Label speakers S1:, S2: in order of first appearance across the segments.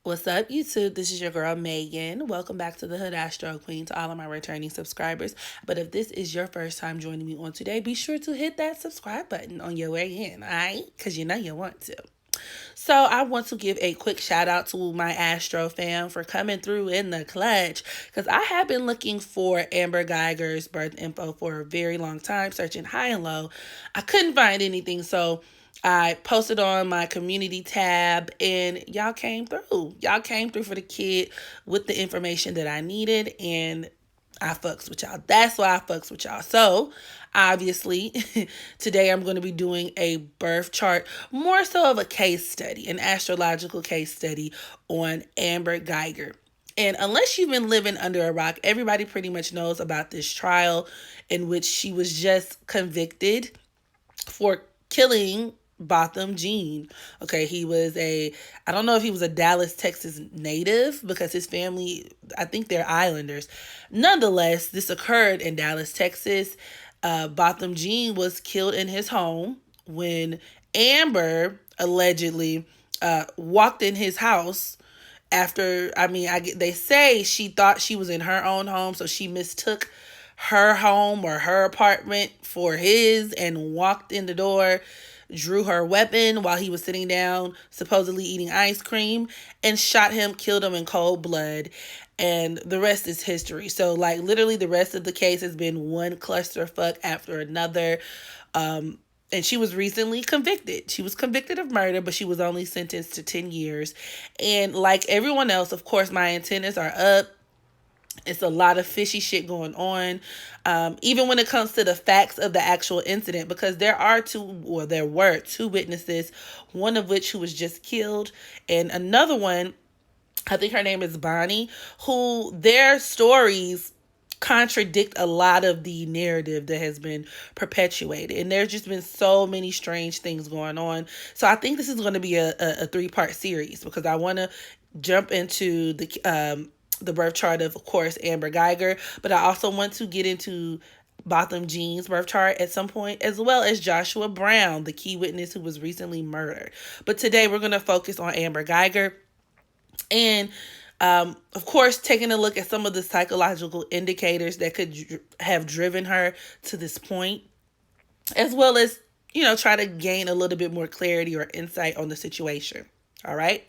S1: What's up, YouTube? This is your girl, Megan. Welcome back to the Hood Astro Queen to all of my returning subscribers. But if this is your first time joining me on today, be sure to hit that subscribe button on your way in, alright? Because you know you want to. So I want to give a quick shout out to my Astro fam for coming through in the clutch because I have been looking for Amber Guyger's birth info for a very long time, searching high and low. I couldn't find anything, so I posted on my community tab and y'all came through. Y'all came through for the kid with the information that I needed, and I fucks with y'all. That's why I fucks with y'all. So, obviously, today I'm going to be doing a birth chart, more so of a case study, an astrological case study on Amber Guyger. And unless you've been living under a rock, everybody pretty much knows about this trial in which she was just convicted for killing Botham Jean. Okay, I don't know if he was a Dallas, Texas native because his family, I think they're islanders. Nonetheless, this occurred in Dallas, Texas. Botham Jean was killed in his home when Amber allegedly walked in his house after, they say she thought she was in her own home, so she mistook her home or her apartment for his and walked in the door, drew her weapon while he was sitting down, supposedly eating ice cream, and shot him, killed him in cold blood. And the rest is history. So, like, literally the rest of the case has been one clusterfuck after another. And she was recently convicted. She was convicted of murder, but she was only sentenced to 10 years. And like everyone else, of course, my antennas are up. It's a lot of fishy shit going on, even when it comes to the facts of the actual incident, because there were two witnesses, one of which who was just killed, and another one, I think her name is Bonnie, who their stories contradict a lot of the narrative that has been perpetuated. And there's just been so many strange things going on. So I think this is going to be a three-part series because I want to jump into the birth chart of course, Amber Guyger, but I also want to get into Botham Jean's birth chart at some point, as well as Joshua Brown, the key witness who was recently murdered. But today we're going to focus on Amber Guyger and, of course, taking a look at some of the psychological indicators that could have driven her to this point, as well as, try to gain a little bit more clarity or insight on the situation. All right.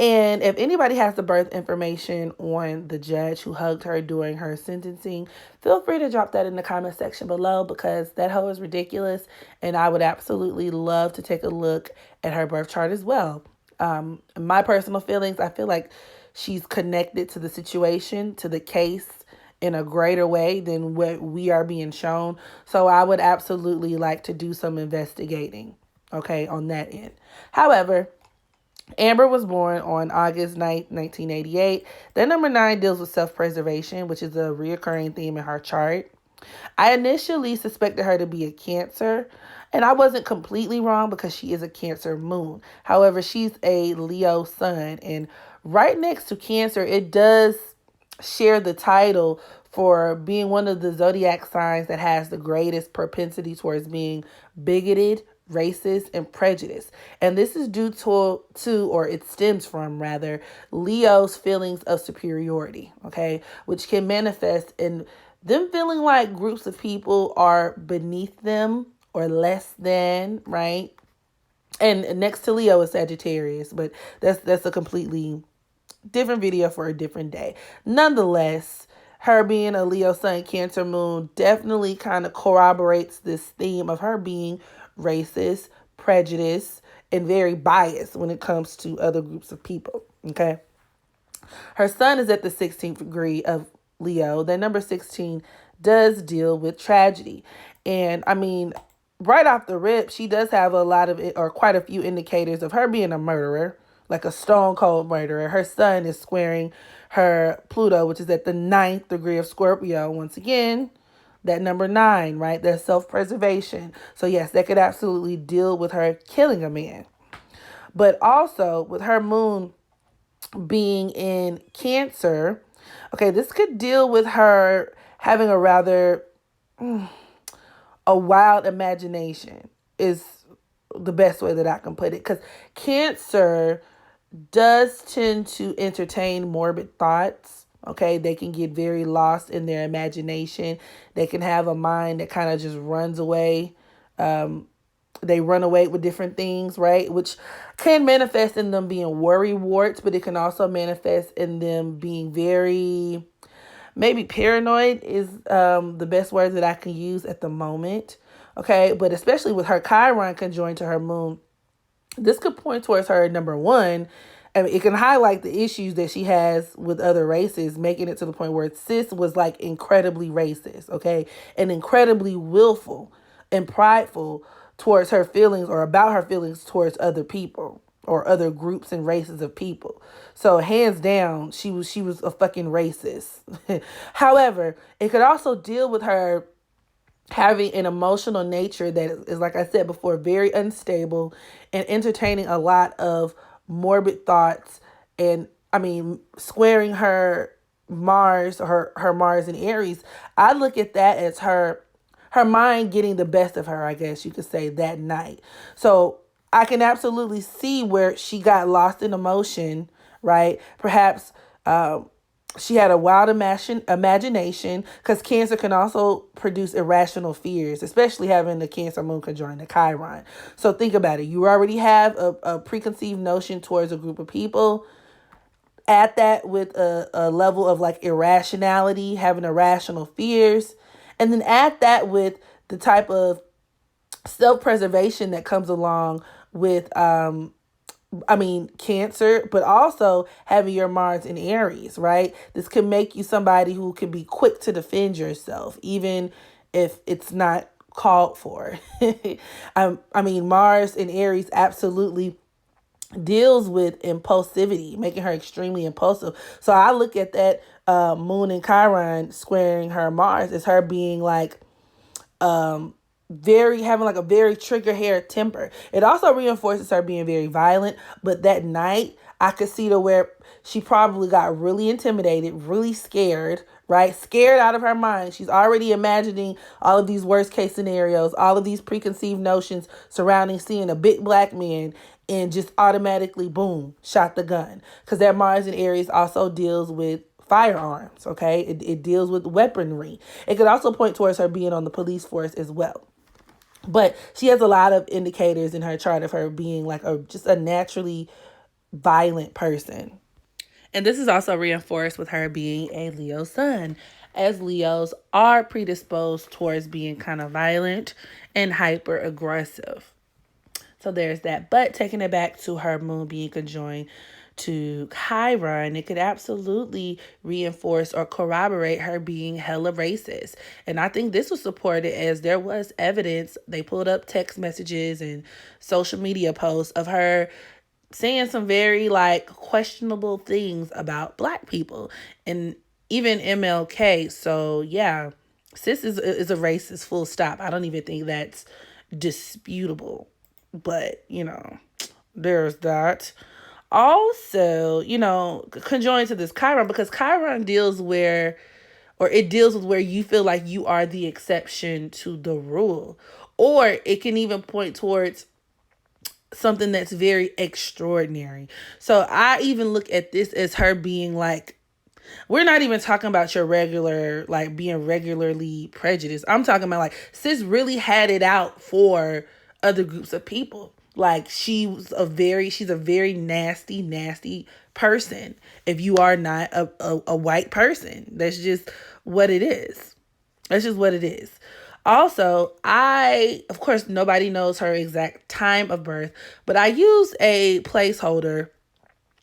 S1: And if anybody has the birth information on the judge who hugged her during her sentencing, feel free to drop that in the comment section below because that hoe is ridiculous. And I would absolutely love to take a look at her birth chart as well. My personal feelings, I feel like she's connected to the situation, to the case in a greater way than what we are being shown. So I would absolutely like to do some investigating, okay, on that end. However, Amber was born on August 9th, 1988. That number 9 deals with self-preservation, which is a reoccurring theme in her chart. I initially suspected her to be a Cancer, and I wasn't completely wrong because she is a Cancer moon. However, she's a Leo sun, and right next to Cancer, it does share the title for being one of the zodiac signs that has the greatest propensity towards being bigoted, racist, and prejudiced. And this is due or it stems from, rather, Leo's feelings of superiority, okay, which can manifest in them feeling like groups of people are beneath them or less than, right? And next to Leo is Sagittarius, but that's a completely different video for a different day. Nonetheless, her being a Leo sun, Cancer moon definitely kind of corroborates this theme of her being racist, prejudiced, and very biased when it comes to other groups of people, okay? Her sun is at the 16th degree of Leo. That number 16 does deal with tragedy. And I mean, right off the rip, she does have a lot of it, or quite a few indicators of her being a murderer, like a stone cold murderer. Her sun is squaring her Pluto, which is at the 9th degree of Scorpio. Once again, that number 9, right? That's self-preservation. So yes, that could absolutely deal with her killing a man. But also with her moon being in Cancer, okay, this could deal with her having a rather a wild imagination is the best way that I can put it. Because Cancer does tend to entertain morbid thoughts. Okay, they can get very lost in their imagination. They can have a mind that kind of just runs away. They run away with different things, right? Which can manifest in them being worry warts, but it can also manifest in them being very, maybe paranoid is the best word that I can use at the moment. Okay, but especially with her Chiron conjoined to her moon, this could point towards her, number one. I mean, it can highlight the issues that she has with other races, making it to the point where sis was like incredibly racist, okay? And incredibly willful and prideful towards her feelings or about her feelings towards other people or other groups and races of people. So hands down, she was a fucking racist. However, it could also deal with her having an emotional nature that is, like I said before, very unstable and entertaining a lot of morbid thoughts. And I mean, squaring her Mars, her Mars in Aries, I look at that as her mind getting the best of her, I guess you could say, that night. So I can absolutely see where she got lost in emotion, right? Perhaps she had a wild imagination, because Cancer can also produce irrational fears, especially having the Cancer moon conjoined the Chiron. So think about it. You already have a preconceived notion towards a group of people. Add that with a level of like irrationality, having irrational fears. And then add that with the type of self-preservation that comes along with Cancer, but also having your Mars in Aries, right? This can make you somebody who can be quick to defend yourself, even if it's not called for. Mars in Aries absolutely deals with impulsivity, making her extremely impulsive. So I look at that moon and Chiron squaring her Mars as her being like, having like a very trigger hair temper. It also reinforces her being very violent, but that night I could see to where she probably got really intimidated, really scared, right? Scared out of her mind. She's already imagining all of these worst case scenarios, all of these preconceived notions surrounding seeing a big black man, and just automatically, boom, shot the gun. Because that Mars in Aries also deals with firearms, okay? It deals with weaponry. It could also point towards her being on the police force as well. But she has a lot of indicators in her chart of her being like just a naturally violent person. And this is also reinforced with her being a Leo sun, as Leos are predisposed towards being kind of violent and hyper aggressive. So there's that. But taking it back to her moon being conjoined to Chiron, it could absolutely reinforce or corroborate her being hella racist. And I think this was supported as there was evidence. They pulled up text messages and social media posts of her saying some very like questionable things about black people and even MLK. So yeah, sis is a racist, full stop. I don't even think that's disputable. But, there's that. Also, conjoined to this Chiron, because Chiron deals with where you feel like you are the exception to the rule. Or it can even point towards something that's very extraordinary. So I even look at this as her being like, we're not even talking about your regular, like being regularly prejudiced. I'm talking about like, sis really had it out for other groups of people. Like she's a very nasty person. If you are not a white person, that's just what it is. That's just what it is. Also, of course, nobody knows her exact time of birth, but I use a placeholder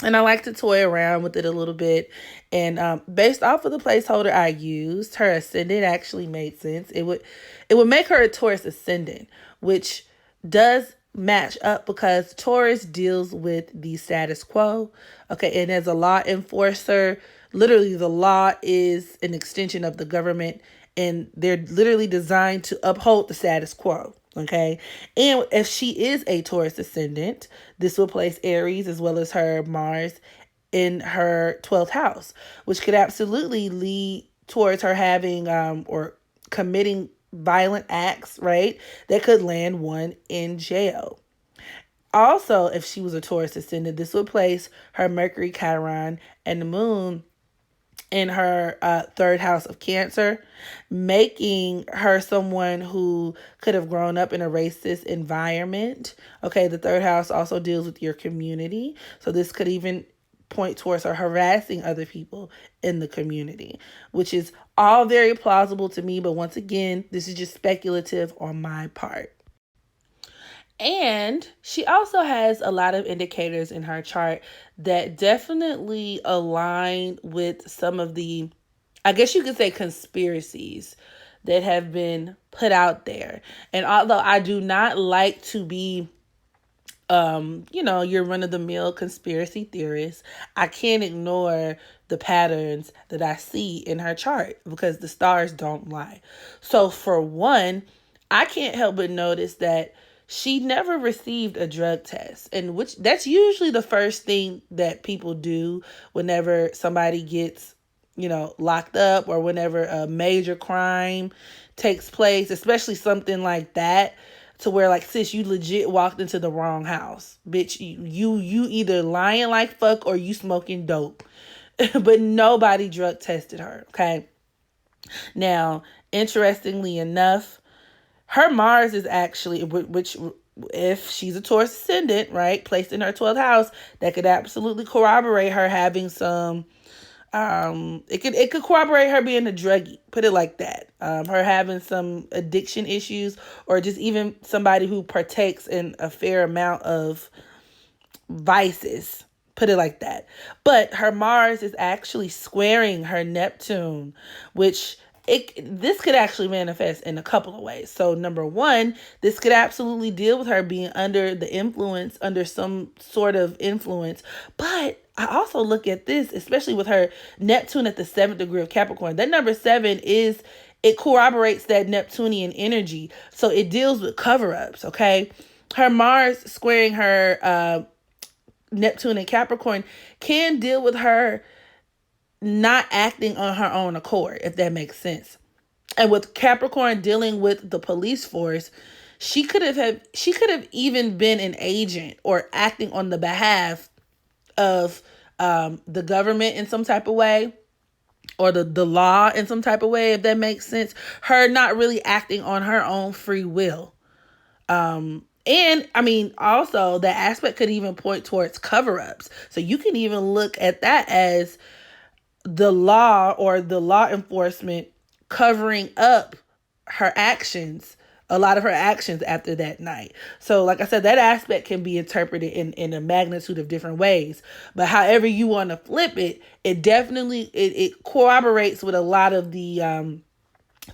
S1: and I like to toy around with it a little bit. And based off of the placeholder I used, her ascendant actually made sense. It would make her a Taurus ascendant, which does match up because Taurus deals with the status quo. Okay, and as a law enforcer, literally the law is an extension of the government, and they're literally designed to uphold the status quo. Okay, and if she is a Taurus ascendant, this will place Aries as well as her Mars in her 12th house, which could absolutely lead towards her having or committing violent acts, right? That could land one in jail. Also, if she was a Taurus ascendant, this would place her Mercury, Chiron, and the moon in her third house of Cancer, making her someone who could have grown up in a racist environment. Okay, the third house also deals with your community. So this could even point towards her harassing other people in the community, which is all very plausible to me. But once again, this is just speculative on my part. And she also has a lot of indicators in her chart that definitely align with some of the, I guess you could say, conspiracies that have been put out there. And although I do not like to be, your run-of-the-mill conspiracy theorist, I can't ignore the patterns that I see in her chart because the stars don't lie. So for one, I can't help but notice that she never received a drug test, and which that's usually the first thing that people do whenever somebody gets, locked up, or whenever a major crime takes place, especially something like that, to where, like, sis, you legit walked into the wrong house. Bitch, you either lying like fuck or you smoking dope. But nobody drug tested her, okay? Now, interestingly enough, her Mars is actually, which if she's a Taurus ascendant, right, placed in her 12th house, that could absolutely corroborate her having some, it could corroborate her being a druggie, put it like that. Her having some addiction issues, or just even somebody who partakes in a fair amount of vices, put it like that. But her Mars is actually squaring her Neptune, which this could actually manifest in a couple of ways. So number one, this could absolutely deal with her being under the influence, under some sort of influence. But I also look at this, especially with her Neptune at the 7th degree of Capricorn. That number 7 it corroborates that Neptunian energy. So it deals with cover-ups, okay? Her Mars squaring her Neptune and Capricorn can deal with her not acting on her own accord, if that makes sense. And with Capricorn dealing with the police force, she could have even been an agent or acting on the behalf of the government in some type of way, or the law in some type of way, if that makes sense. Her not really acting on her own free will. And I mean, also that aspect could even point towards cover-ups. So you can even look at that as the law or the law enforcement covering up her actions, a lot of her actions after that night. So like I said, that aspect can be interpreted in a magnitude of different ways. But however you want to flip it, it definitely, it corroborates with a lot of the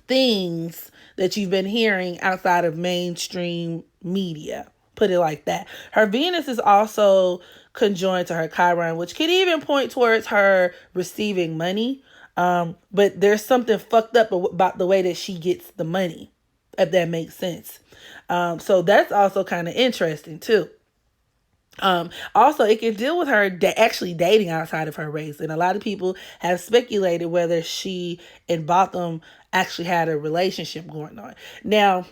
S1: things that you've been hearing outside of mainstream media. Put it like that. Her Venus is also conjoined to her Chiron, which could even point towards her receiving money. But there's something fucked up about the way that she gets the money, if that makes sense. So that's also kind of interesting too. Also, it can deal with her actually dating outside of her race. And a lot of people have speculated whether she and Botham actually had a relationship going on. Now,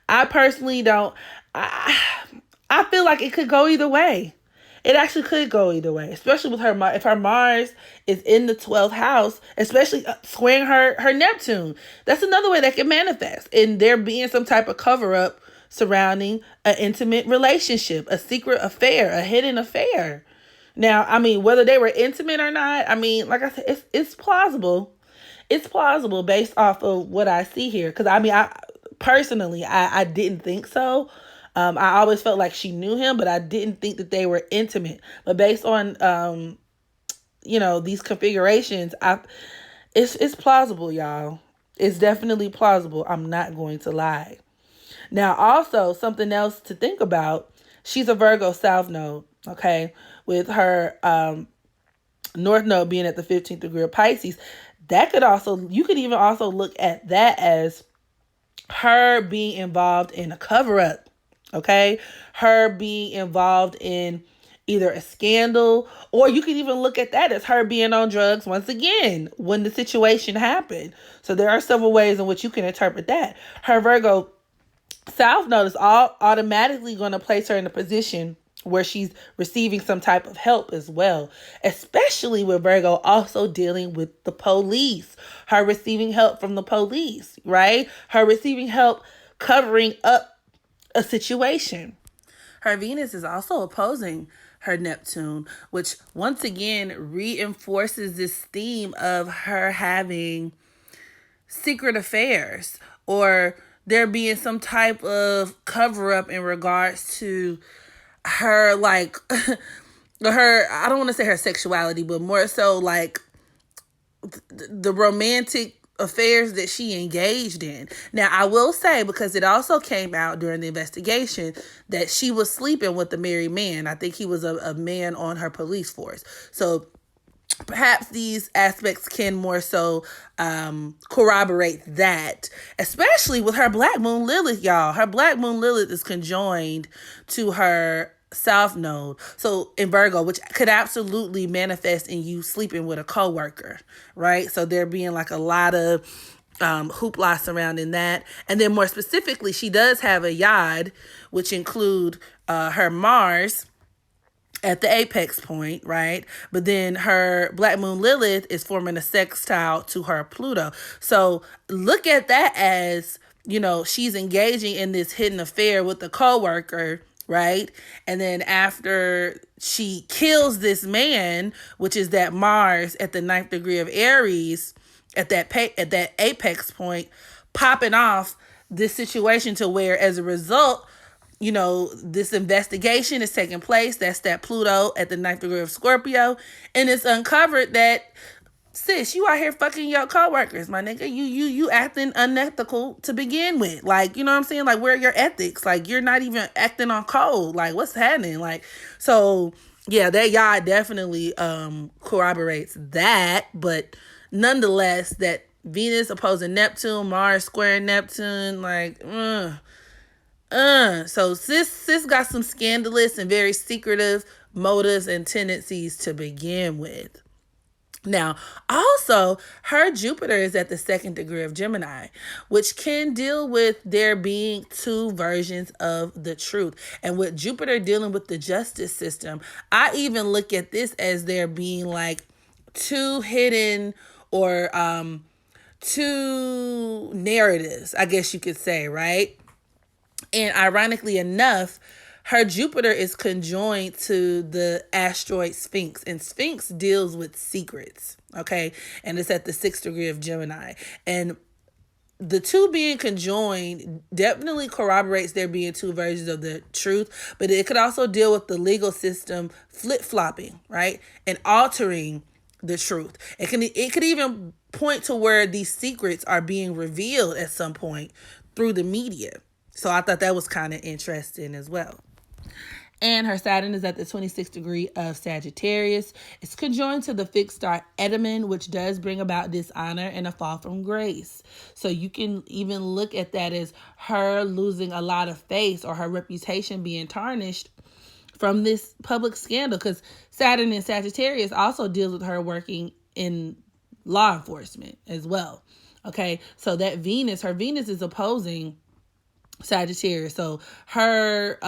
S1: I personally don't. I feel like it could go either way. It actually could go either way, especially with her. If her Mars is in the 12th house, especially squaring her Neptune, that's another way that can manifest. And there being some type of cover-up surrounding an intimate relationship, a secret affair, a hidden affair. Now, I mean, whether they were intimate or not, I mean, like I said, it's plausible. It's plausible based off of what I see here. Because, I mean, I didn't think so. I always felt like she knew him, but I didn't think that they were intimate. But based on, these configurations, it's plausible, y'all. It's definitely plausible. I'm not going to lie. Now, also, something else to think about, she's a Virgo South Node, okay? With her North Node being at the 15th degree of Pisces. You could even also look at that as her being involved in a cover-up, okay? Her being involved in either a scandal, or you could even look at that as her being on drugs once again when the situation happened. So there are several ways in which you can interpret that. Her Virgo South Node is all automatically going to place her in a position where she's receiving some type of help as well, especially with Virgo also dealing with the police. Her receiving help from the police, right? Her receiving help covering up a situation. Her Venus is also opposing her Neptune, which once again reinforces this theme of her having secret affairs or there being some type of cover up in regards to her, like, her, I don't want to say her sexuality, but more so like the romantic affairs that she engaged in. Now, I will say, because it also came out during the investigation, that she was sleeping with a married man. I think he was a man on her police force. So perhaps these aspects can more so corroborate that, especially with her Black Moon Lilith, y'all. Her Black Moon Lilith is conjoined to her South Node, so in Virgo, which could absolutely manifest in you sleeping with a coworker, right? So there being like a lot of hoopla surrounding that. And then more specifically, she does have a yod, which include her Mars at the apex point, right? But then her Black Moon Lilith is forming a sextile to her Pluto. So look at that as, you know, she's engaging in this hidden affair with the coworker, right? And then after she kills this man, which is that Mars at the 9th degree of Aries, at that apex point, popping off this situation to where, as a result, you know, this investigation is taking place. That's that Pluto at the 9th degree of Scorpio. And it's uncovered that, sis, you out here fucking your coworkers, my nigga. You acting unethical to begin with. Like, you know what I'm saying? Like, where are your ethics? Like, you're not even acting on code. Like, what's happening? Like, so yeah, that y'all definitely corroborates that. But nonetheless, that Venus opposing Neptune, Mars square Neptune, like, so sis got some scandalous and very secretive motives and tendencies to begin with. Now, also, her Jupiter is at the 2nd degree of Gemini, which can deal with there being two versions of the truth. And with Jupiter dealing with the justice system, I even look at this as there being like two hidden or two narratives, I guess you could say, right? And ironically enough, her Jupiter is conjoined to the asteroid Sphinx. And Sphinx deals with secrets, okay? And it's at the 6th degree of Gemini. And the two being conjoined definitely corroborates there being two versions of the truth. But it could also deal with the legal system flip-flopping, right? And altering the truth. It could even point to where these secrets are being revealed at some point through the media. So I thought that was kind of interesting as well. And her Saturn is at the 26th degree of Sagittarius. It's conjoined to the fixed star Edaman, which does bring about dishonor and a fall from grace. So you can even look at that as her losing a lot of face or her reputation being tarnished from this public scandal, because Saturn in Sagittarius also deals with her working in law enforcement as well. Okay, so that her Venus is opposing Sagittarius. So her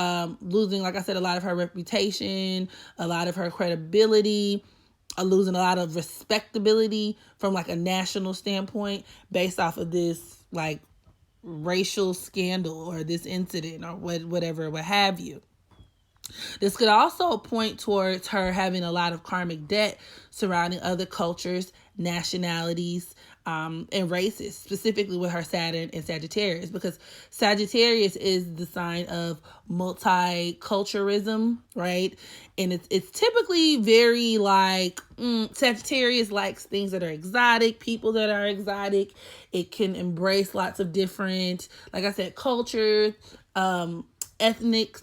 S1: losing, like I said, a lot of her reputation, a lot of her credibility, losing a lot of respectability from like a national standpoint based off of this like racial scandal or this incident or whatever, what have you. This could also point towards her having a lot of karmic debt surrounding other cultures, nationalities, and races, specifically with her Saturn and Sagittarius, because Sagittarius is the sign of multiculturalism, right? And it's typically very like Sagittarius likes things that are exotic, people that are exotic. It can embrace lots of different, like I said, cultures, ethnic,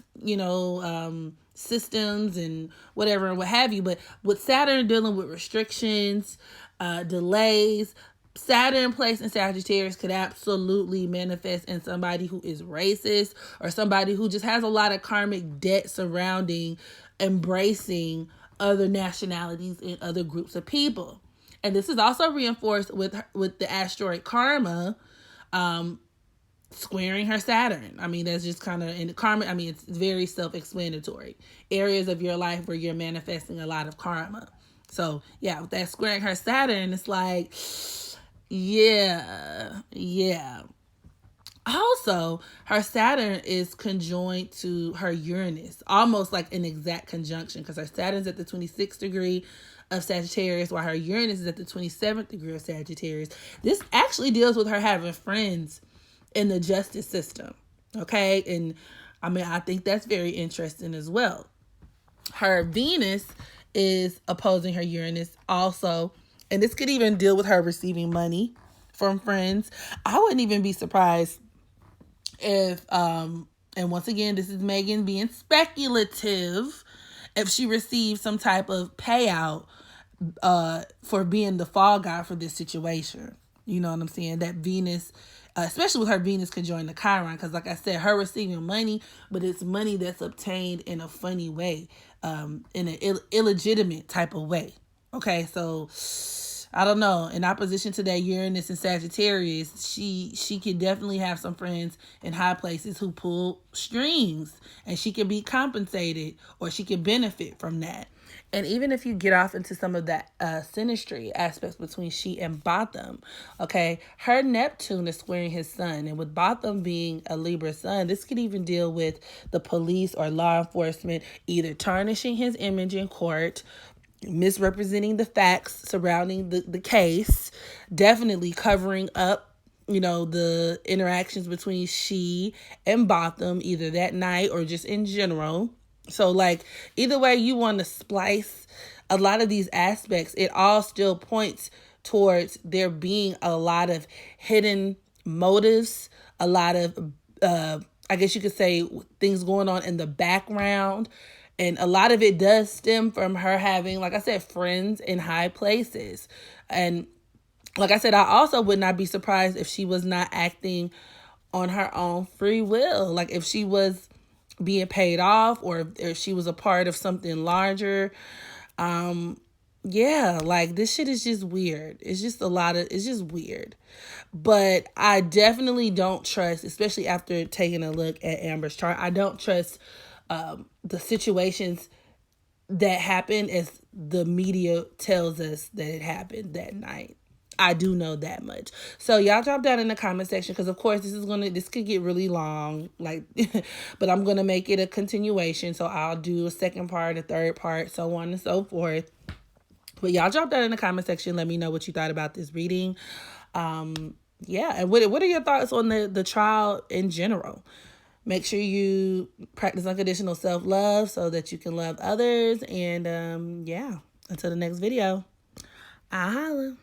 S1: systems and whatever and what have you. But with Saturn dealing with restrictions, delays, Saturn placed in Sagittarius could absolutely manifest in somebody who is racist or somebody who just has a lot of karmic debt surrounding embracing other nationalities and other groups of people. And this is also reinforced with the asteroid Karma, squaring her Saturn. I mean, that's just kind of in the karma. I mean, it's very self-explanatory. Areas of your life where you're manifesting a lot of karma. So yeah, with that squaring her Saturn, it's like, yeah. Also, her Saturn is conjoined to her Uranus, almost like an exact conjunction, because her Saturn's at the 26th degree of Sagittarius, while her Uranus is at the 27th degree of Sagittarius. This actually deals with her having friends in the justice system, okay? And I mean, I think that's very interesting as well. Her Venus is opposing her Uranus also, and this could even deal with her receiving money from friends. I wouldn't even be surprised if, and once again, this is Megan being speculative, if she received some type of payout for being the fall guy for this situation. You know what I'm saying? That Venus, especially with her Venus conjoined to Chiron, because like I said, her receiving money, but it's money that's obtained in a funny way, in an illegitimate type of way. Okay, so I don't know. In opposition to that Uranus and Sagittarius, she can definitely have some friends in high places who pull strings, and she can be compensated, or she can benefit from that. And even if you get off into some of that synastry aspects between she and Botham, okay, her Neptune is squaring his sun. And with Botham being a Libra sun, this could even deal with the police or law enforcement either tarnishing his image in court, misrepresenting the facts surrounding the case, definitely covering up, you know, the interactions between she and Botham, either that night or just in general. So like either way you want to splice a lot of these aspects, it all still points towards there being a lot of hidden motives, a lot of I guess you could say things going on in the background. And a lot of it does stem from her having, like I said, friends in high places. And like I said, I also would not be surprised if she was not acting on her own free will. Like if she was being paid off, or if she was a part of something larger. Yeah, like this shit is just weird. It's just weird. But I definitely don't trust, especially after taking a look at Amber's chart, I don't trust the situations that happen as the media tells us that it happened that night. I do know that much. So y'all drop down in the comment section, because of course this could get really long, like, but I'm gonna make it a continuation. So I'll do a second part, a third part, so on and so forth. But y'all drop that in the comment section. Let me know what you thought about this reading. Yeah, and what are your thoughts on the trial in general? Make sure you practice unconditional self-love so that you can love others. And yeah, until the next video, I'll holla.